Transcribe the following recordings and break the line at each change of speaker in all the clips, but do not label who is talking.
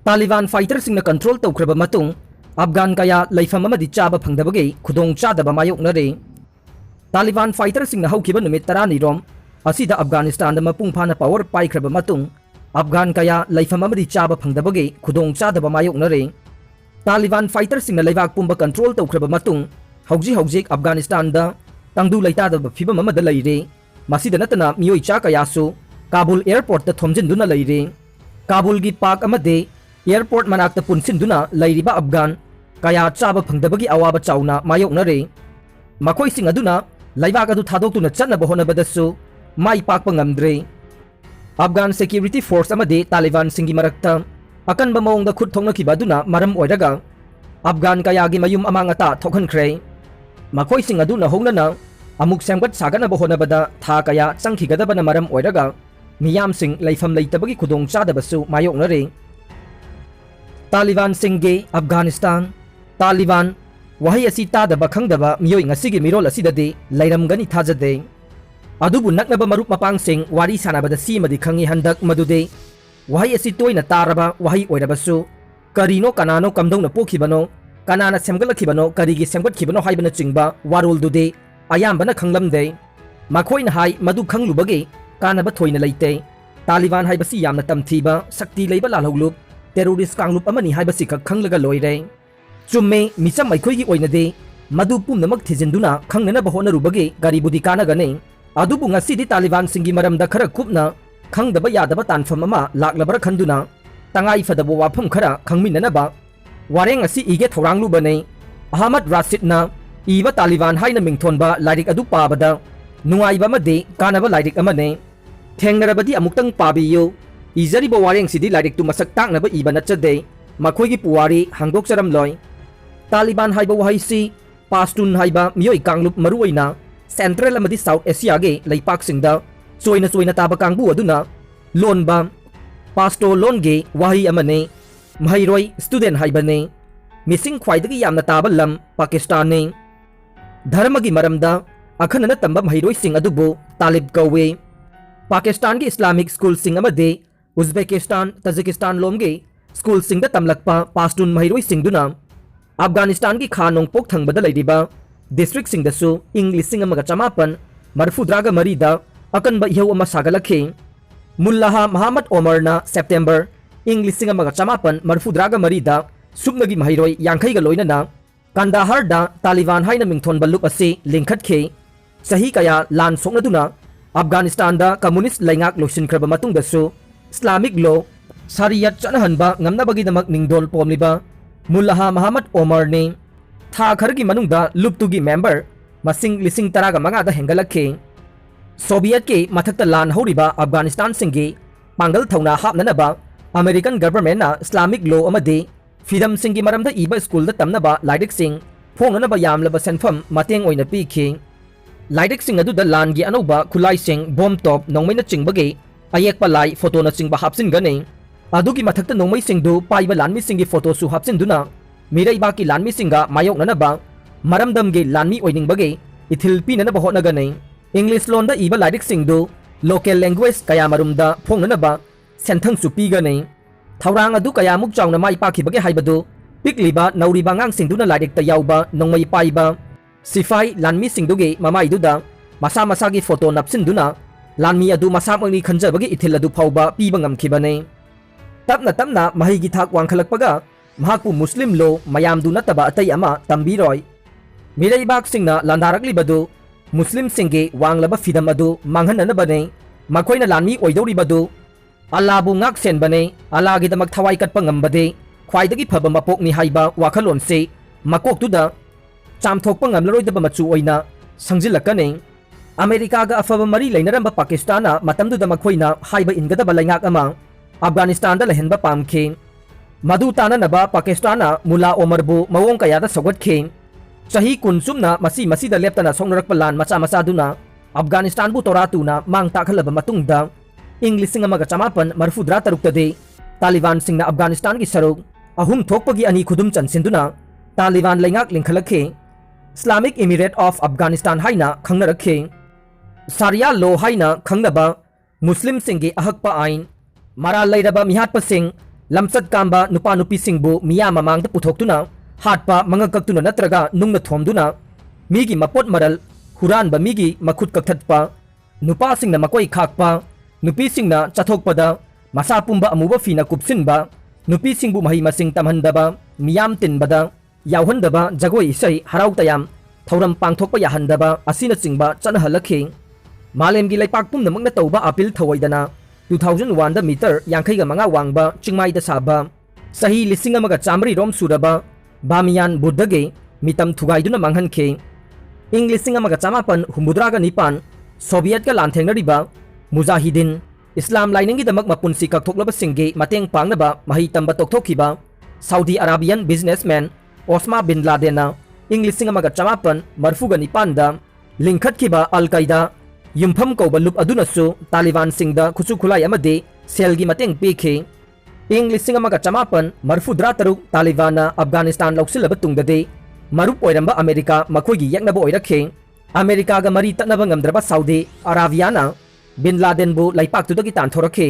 Taliban fighter-singna control tawkraba matung Afghan kaya Leipham amadi Chaba Fangdabagi Khudongchadaba Mayoknari. Taliban fighter-singna haukiba numit 10 rom asida Afghanistan da mapung phana power paikraba matung Afghan kaya Leipham amadi Chaba Fangdabagi Khudongchadaba Mayoknari. Taliban fighter-singna leibak pumba control tawkraba matung hauji Afghanistan da tangdu leitadaba phibam amada leire. Masida natana miyoi cha kayasu Kabul airport da thomjinduna leire. Kabul gi park amade airport manakta punsinduna leiriba Afghan kaya Chaba Fangdabagi awaba chauna mayoknare. Makoi sing aduna laibak adu thadokuna chatnaba honabadasu mai pakpa ngamdre. Afghan security force amade Taliban singi marakta akanba maungda khut thongnakiba aduna maram oiraga Afghan kaya gi mayum amangata thokhankhre. Makoi sing aduna hongnana amuk semgat saganaba honabada tha kaya changkhigadabana maram oiraga miyam sing Leipham leitabagi khudongchadabasu mayoknare. Taliban singge Afghanistan Taliban wahi asi tadaba khangdaba miyoi ngasigi mirol asidadi leiramgani thajade. Adubu naknaba marup mapang sing wari sanabada simadi khangi handak madude wahi asi toina taraba wahi oirabasu karino kanano kamdongna pokhibano kanana semgalakhibano karigi semgatkhibano haibana chingba warol dude ayambana khanglamde. Makhoina hai madu khanglubagi kanaba thoina leite. Taliban haibasi yamna tamthiba sakti leiba lalhoglup terrorist kanglup amani haibasi ka khanglaga loire. Chumme misam aikhoi oinade madu pumnamak thijinduna khangnana bahonarubagi garibudi kanagane. Adubu ngasidi Taliban singi maramda khara kupna khangdaba yadaba tanfam ama laklabara khanduna tangai fadaba wafam khara khangminanaba wareng asi ige thoranglu Ahmad Rasidna iba Taliban haina mingthonba lairik adu pabada nungaiba made kanaba lairik amane thengnarabadi amuktang pabiyo izariba wareng sidi lairik tu masak taknaba iba nachade makhoigi puwari hangdokcharam loy. Taliban haiba wahaisi Pashtun haiba miyoi kanglup maruoina Central amadi South Asia ge leipak singda soina taba kangbu aduna lonba Pashto longe wahi amane mahairoi student haibane missing khwaidagi yamna taba lam Pakistan ne. Dharmagi maramda akhanana tamba mahairoi sing adubu Talib kawe. Pakistan gi Islamic school sing amade Uzbekistan Tajikistan lomge school singda tamlakpa Pashtun mahairoi singduna Afghanistan gi khanong pok thangbada leiriba district singdasu English singamaga chamapan marfudraga marida akanba ihau ama sagalakhe. Mullaha Muhammad Omarna September English singamaga chamapan marfudraga marida suknagi mahairoi yankhaiga loinana Kandahar da Taliban haina mingthon balup ase lingkhatkhe. Sahi kaya lan soknaduna Afghanistan da communist laingak losinkraba matungdasu Islamic law Shariat chanahanba ngamnabagi ningdol pomliba Mullaha Muhammad Omar ne tha khargi manungda luptugi member masing lising taraga mangada hengalakhe. Soviet ke mathakta lan horiba Afghanistan singi pangal thauna hapnanaba American government na Islamic law amade freedom singi maramda iba school da tamnaba laidik sing phongnaba yamlaba senfam mateng oina pikhe. Laidik sing adu da lan gi anoba khulai sing bomb top nongmaina chingbage ayekpa lai photo na chingba hapsin gane. Adugi mathakta nongmai singdu paiba lanmi singi photo su hapsin duna mirai baki lanmi singa mayoknanaba maramdamge lanmi oiningbage ithil pinanaba hotnagane. English londa iba laidik singdu local language kaya marumda phongnanaba senthang su pigane. Thaurang adu kaya muk chawna mai pakhibage haibadu pikliba nauriba ngang singduna laidik ta yauba nongmai paiba sifai lanmi singduge mamaiduda masa masagi photo napsinduna lanmi adu masamangni khanjabage ithil adu phauba piba ngamkhibane. Tapna mahigi thak wangkhalakpaga mahakpu Muslim lo mayamdu nataba atai ama tambiroi. Miraibak singna landaraklibadu Muslim singe wanglaba fidam adu manghananabane makhoina lanmi oidoribadu Allahbu ngak senbane Allahgidamak thawai katpa ngambade khwaidagi phaba mapokni haiba wakhalonse makoktuda chamthokpa ngamlaroidaba machu oina sangjilakane. America ga afaba mari leinaramba Pakistana matamduda makhoina haiba ingadaba laingak ama Afghanistan da lehenba pamkhe. Madu tananaba Pakistana Mullah Omarbu mawong kayada sawatkhe. Sahi kunsumna masida leptana songnarakpa lan macha duna Afghanistan bu toratuna mang takhalaba matungda English singamaga chamapan marfudra taruktade Taliban singna Afghanistan gi saruk ahum thokpagi ani khudum chansinduna Taliban laingak lingkhalakhe. Islamic Emirate of Afghanistan haina khangnarakhe. Sharia law haina khangnaba Muslim singi ahakpa ain Mara lairaba mihatpa sing lamsat kamba nupa nupi singbu miya mamang da puthokuna hatpa mangakakuna natraga nungna thomduna migi mapot maral huran ba migi makut kakatpa nupa singna makoi khakpa nupi singna chathokpada masa pumba amuba fina kupsinba nupi singbu mahi masing tamhandaba miyam tinbada yauhandaba jagoi isai harau tayam thauram pangthokpa yahandaba asina chingba chanahalakhi malemgi laipak pumnamakna tauba apil thawaidana 2001 da meter yankai ga manga wangba chingmai da saba sahi lising amaga chamri rom suraba bamiyan buddhage mitam thugaiduna manghankhe ing lising amaga chamapan humudra ga nipan soviet ga lanthengnariba mujahidin islam lainingi damak mapunsi kaktoklaba singge mateng pangnaba mahi tamba toktokhiba saudi arabian businessman osama bin laden na ing lising amaga chamapan marfuga nipan da lingkhatkhiba al qaeda yumpham ko balup adunasu Taliban singda khuchu khulai amade selgi mateng pekhe ing lising amaga chamapan marfudra taruk Taliban na Afghanistan lausilaba tungdade marup oiramba America makhoigi yaknaba oirakhe America ga mari tatnaba ngamdraba Saudi Arabia na bin Laden bu laipak tudagi tanthorake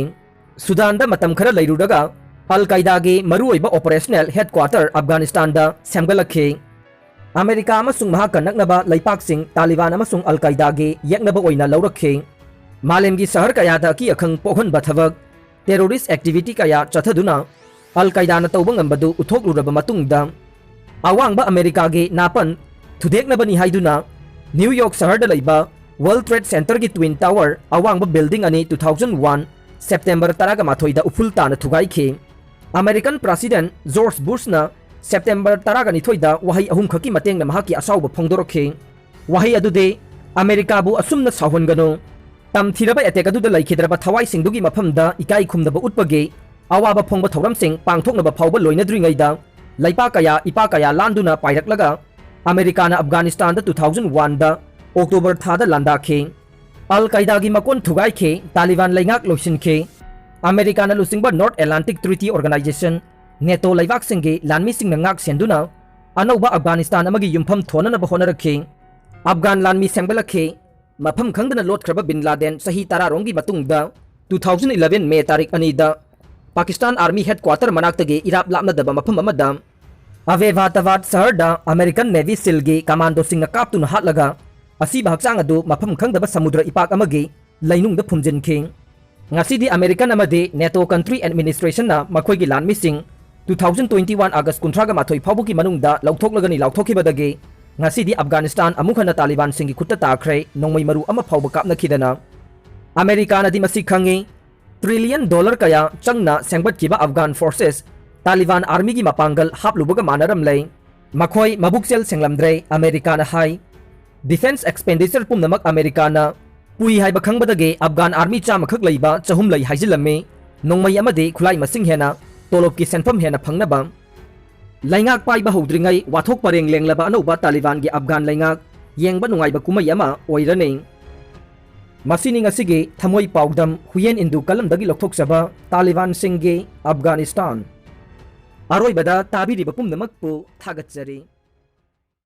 Sudan da matam khara lairuraga Al Qaeda ge maru oiba operational headquarter Afghanistan da semgalakhe America amasung mahakanaknaba laipak sing Taliban amasung Al Qaeda ge yaknaba oina laurakhe malemgi sahar kaya da ki akhang pohonba thabak terrorist activity kaya chathaduna Al Qaeda na tawbang ambadu uthokluraba matungda awangba America ge napan thudeknabani haiduna New York sahar da laiba World Trade Center ki Twin Tower awangba building ani 2001 September 18 da ufulta na thugaikhe American President George Bush na September 12 da wahi ahum khaki mateng na mahaki asawba phongdorokhe wahi adude America bu asumna sahongano tam thiraba attack adu da laikhidraba thawai singdugi mafamda ikai khumdaba utpage awaba phongba thoram sing pangthoknaba phawba loinadringai da laipa kaya ipa kaya landuna pairaklaga America na Afghanistan da 2001 da October thada landakhe Al Qaeda gi makon thugaikhe Taliban laingak loisinke America na lusingba North Atlantic Treaty Organization NATO laibak singge lanmi singna ngak senduna anauba Afghanistan amagi yumpham thonana ba honarakhe Afghan lanmi sengbalakhe mafam khangdana lotkraba bin Laden sahi 10 rongi matungda 2011 May tarik anida Pakistan Army headquarter manaktage irap lapna daba mafam amada Avevatavad saharda American Navy silge commando singna kaptuna hatlaga asiba hakchang adu mafam khangdaba samudra ipak amagi lainungda phumjinke ngasidi American amade NATO country administration na makhoigi lanmi sing 2021 August 13 faubuki manungda lauthoklagani lauthokhibadage ngasidi Afghanistan amukhana Taliban singi khutta takhre nongmai maru ama phauba kapna khidana America na di masi khangi $1 trillion kaya changna sengbat kiba Afghan forces Taliban army gi mapangal haplubaga manaram lei makhoi mabuksel senglamdre America na hai defense expenditure pumnamak America na pui haiba khangbadage Afghan army chama khak leiba chahum lei haijilame nongmai amade khulai masing hena tolop ki senfam hena phangnaba laingak paiba hodringai wathok pareng lenglaba anoba Taliban gi Afghan laingak yengba nungaiba kumai ama oirane masini ngasige thamoi paudam huyen indu kalamdagi lokthokchaba Taliban singge Afghanistan aroibada tabiriba pumnamakpu thagatjari